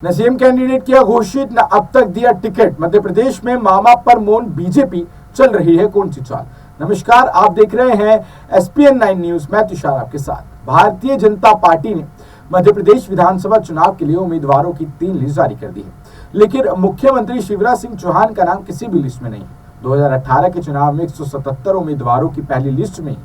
Naseem candidate किया घोषित, न अब तक दिया टिकट। मध्य प्रदेश में मामा पर मौन बीजेपी, चल रही है कौन सी चाल। नमस्कार, आप देख रहे हैं SPN 9 न्यूज। मैं तुषार आपके साथ। भारतीय जनता पार्टी ने मध्य प्रदेश विधानसभा चुनाव के लिए उम्मीदवारों की 3 लिस्ट जारी कर दी है, लेकिन मुख्यमंत्री शिवराज सिंह चौहान का नाम किसी भी लिस्ट में नहीं है। 2018 के चुनाव में 177 उम्मीदवारों की पहली लिस्ट में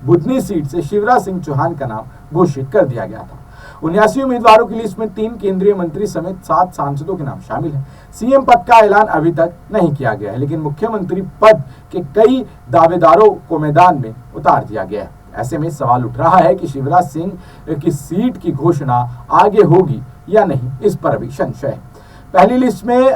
बुधनी सीट से शिवराज सिंह चौहान का नाम घोषित कर दिया गया था। 79 उम्मीदवारों की लिस्ट में 3 केंद्रीय मंत्री समेत 7 सांसदों के नाम शामिल हैं। सीएम पद का ऐलान अभी तक नहीं किया गया है, लेकिन मुख्यमंत्री पद के कई दावेदारों को मैदान में उतार दिया गया है। ऐसे में सवाल उठ रहा है कि शिवराज सिंह की सीट की घोषणा आगे होगी या नहीं, इस पर अभी संशय है। पहली लिस्ट में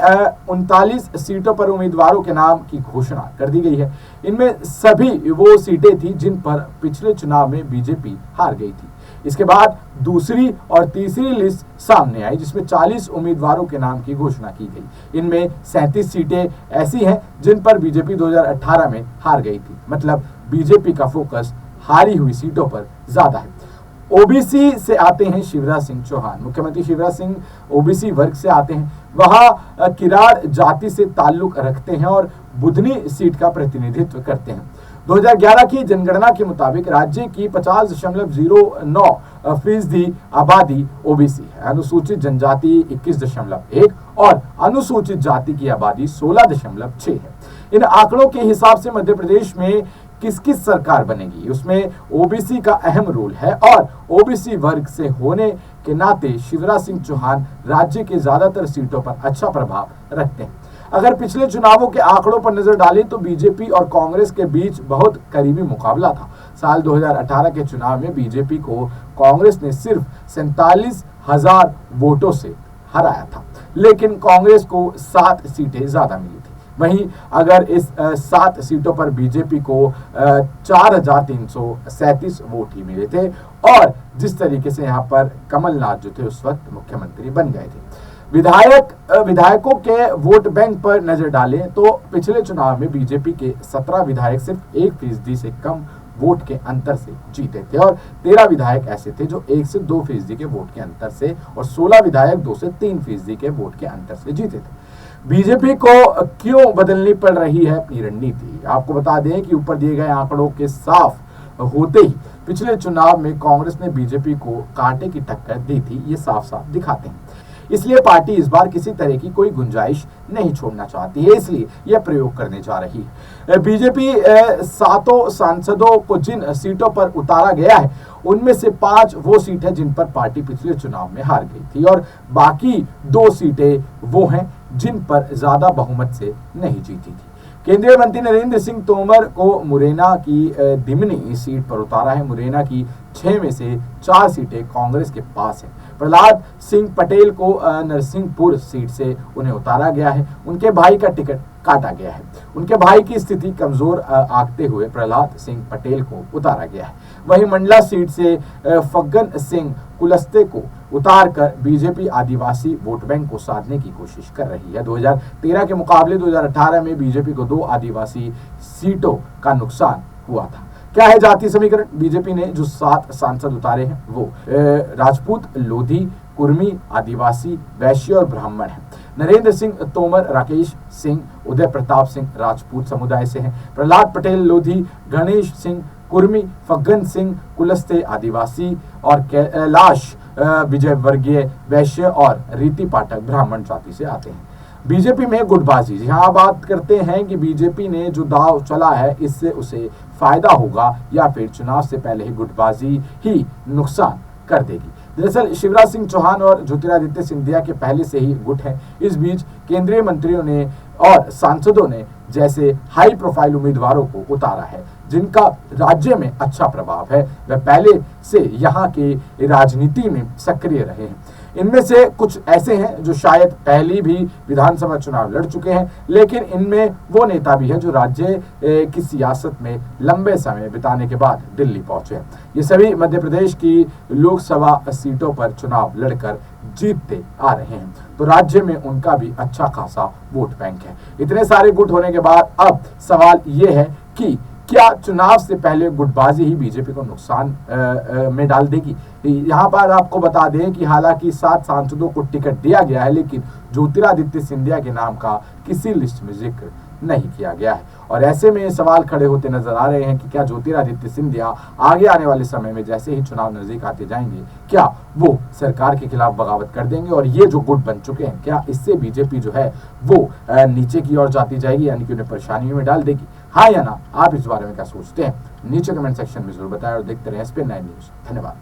39 सीटों पर उम्मीदवारों के नाम की घोषणा कर दी गई है। इनमें सभी वो सीटें थी जिन पर पिछले चुनाव में बीजेपी हार गई थी। इसके बाद दूसरी और तीसरी लिस्ट सामने आई, जिसमें 40 उम्मीदवारों के नाम की घोषणा की गई। इनमें 37 सीटें ऐसी हैं जिन पर बीजेपी 2018 में हार गई थी। मतलब बीजेपी का फोकस हारी हुई सीटों पर ज्यादा है। ओबीसी से आते हैं शिवराज सिंह चौहान। मुख्यमंत्री शिवराज सिंह ओबीसी वर्ग से आते हैं। वह किरार जाति से ताल्लुक रखते हैं और बुधनी सीट का प्रतिनिधित्व करते हैं। 2011 की जनगणना के मुताबिक राज्य की 50.09% आबादी ओबीसी है। अनुसूचित जनजाति 21.1 और अनुसूचित जाति की आबादी 16.6 है। इन आंकड़ों के हिसाब से मध्य प्रदेश में किस सरकार बनेगी, उसमें ओबीसी का अहम रोल है और ओबीसी वर्ग से होने के नाते शिवराज सिंह चौहान राज्य के ज्यादातर सीटों पर अच्छा प्रभाव रखते हैं। अगर पिछले चुनावों के आंकड़ों पर नजर डालें तो बीजेपी और कांग्रेस के बीच बहुत करीबी मुकाबला था। साल 2018 के चुनाव में बीजेपी को कांग्रेस ने सिर्फ 47,000 वोटों से हराया था, लेकिन कांग्रेस को 7 सीटें ज्यादा मिली थी। वहीं अगर इस 7 सीटों पर बीजेपी को 4,337 वोट ही मिले थे और जिस तरीके से यहाँ पर कमलनाथ जो थे उस वक्त मुख्यमंत्री बन गए थे। विधायकों के वोट बैंक पर नजर डालें तो पिछले चुनाव में बीजेपी के 17 विधायक सिर्फ 1% से कम वोट के अंतर से जीते थे और 13 विधायक ऐसे थे जो 1 से 2% के वोट के अंतर से और 16 विधायक 2 से 3% के वोट के अंतर से जीते थे। बीजेपी को क्यों बदलनी पड़ रही है अपनी रणनीति? आपको बता दें कि ऊपर दिए गए आंकड़ों के साफ होते ही पिछले चुनाव में कांग्रेस ने बीजेपी को कांटे की टक्कर दी थी, ये साफ साफ दिखाते हैं। इसलिए पार्टी इस बार किसी तरह की कोई गुंजाइश नहीं छोड़ना चाहती है, इसलिए यह प्रयोग करने जा रही है। बीजेपी 7 सांसदों को जिन सीटों पर उतारा गया है उनमें से 5 वो सीट है जिन पर पार्टी पिछले चुनाव में हार गई थी और बाकी 2 सीटें वो हैं जिन पर ज्यादा बहुमत से नहीं जीती थी। केंद्रीय मंत्री नरेंद्र सिंह तोमर को मुरैना की दिमनी सीट पर उतारा है। मुरैना की 6 में से 4 सीटें कांग्रेस के पास है। प्रहलाद सिंह पटेल को नरसिंहपुर सीट से उन्हें उतारा गया है। उनके भाई का टिकट काटा गया है। उनके भाई की स्थिति कमजोर आंकते हुए प्रहलाद सिंह पटेल को उतारा गया है। वहीं मंडला सीट से फग्गन सिंह कुलस्ते को उतार कर बीजेपी आदिवासी वोट बैंक को साधने की कोशिश कर रही है। 2013 के मुकाबले 2018 में बीजेपी को 2 आदिवासी सीटों का नुकसान हुआ था। क्या है जाति समीकरण? बीजेपी ने जो 7 सांसद उतारे हैं वो राजपूत, लोधी, कुर्मी, आदिवासी, वैश्य और ब्राह्मण है। नरेंद्र सिंह तोमर राकेश सिंह, उदय प्रताप सिंह राजपूत समुदाय से हैं। प्रहलाद पटेल लोधी, गणेश सिंह कुर्मी, फग्गन सिंह कुलस्ते आदिवासी और कैलाश विजयवर्गीय वैश्य और रीति पाठक ब्राह्मण जाति से आते हैं। बीजेपी में गुटबाजी, यहाँ बात करते हैं कि बीजेपी ने जो दाव चला है इससे उसे फायदा होगा या फिर चुनाव से पहले ही गुटबाजी ही नुकसान कर देगी। दरअसल शिवराज सिंह चौहान और ज्योतिरादित्य सिंधिया के पहले से ही गुट है। इस बीच केंद्रीय मंत्रियों ने और सांसदों ने जैसे हाई प्रोफाइल उम्मीदवारों को उतारा है जिनका राज्य में अच्छा प्रभाव है, वह पहले से यहाँ के राजनीति में सक्रिय रहे हैं। इनमें से कुछ ऐसे हैं जो शायद पहले भी विधानसभा चुनाव लड़ चुके हैं, लेकिन इनमें वो नेता भी हैं जो राज्य की सियासत में लंबे समय बिताने के बाद दिल्ली पहुंचे हैं। ये सभी मध्य प्रदेश की लोकसभा सीटों पर चुनाव लड़कर जीतते आ रहे हैं, तो राज्य में उनका भी अच्छा खासा वोट बैंक है। इतने सारे गुट होने के बाद अब सवाल ये है कि क्या चुनाव से पहले गुटबाजी ही बीजेपी को नुकसान में डाल देगी? यहाँ पर आपको बता दें कि हालांकि 7 सांसदों को टिकट दिया गया है, लेकिन ज्योतिरादित्य सिंधिया के नाम का किसी लिस्ट में जिक्र नहीं किया गया है। और ऐसे में सवाल खड़े होते नजर आ रहे हैं कि क्या ज्योतिरादित्य सिंधिया आगे आने वाले समय में जैसे ही चुनाव नजदीक आते जाएंगे, क्या वो सरकार के खिलाफ बगावत कर देंगे? और ये जो गुट बन चुके हैं, क्या इससे बीजेपी जो है वो नीचे की ओर जाती जाएगी, यानी कि उन्हें परेशानियों में डाल देगी? हाँ या ना? आप इस बारे में क्या सोचते हैं? नीचे कमेंट सेक्शन में जरूर बताएं और देखते रहे एसपीएन 9 न्यूज। धन्यवाद।